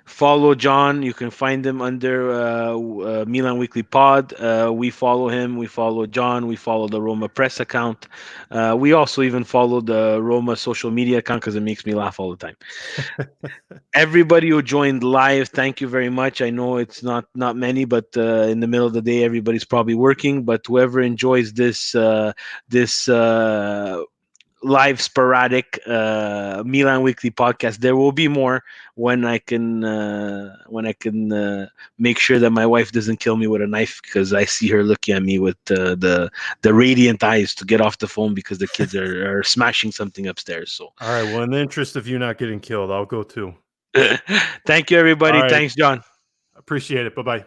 Follow John. You can find him under Milan Weekly Pod. We follow him. We follow John. We follow the Roma Press account. We also even follow the Roma social media account because it makes me laugh all the time. Everybody who joined live, thank you very much. I know it's not many, but in the middle of the day, everybody's probably working. But whoever enjoys this live sporadic Milan Weekly podcast. There will be more when I can make sure that my wife doesn't kill me with a knife because I see her looking at me with the radiant eyes to get off the phone because the kids are smashing something upstairs. So, All right. Well, in the interest of you not getting killed, I'll go too. thank you, All everybody. right. Thanks, John. Appreciate it. Bye bye.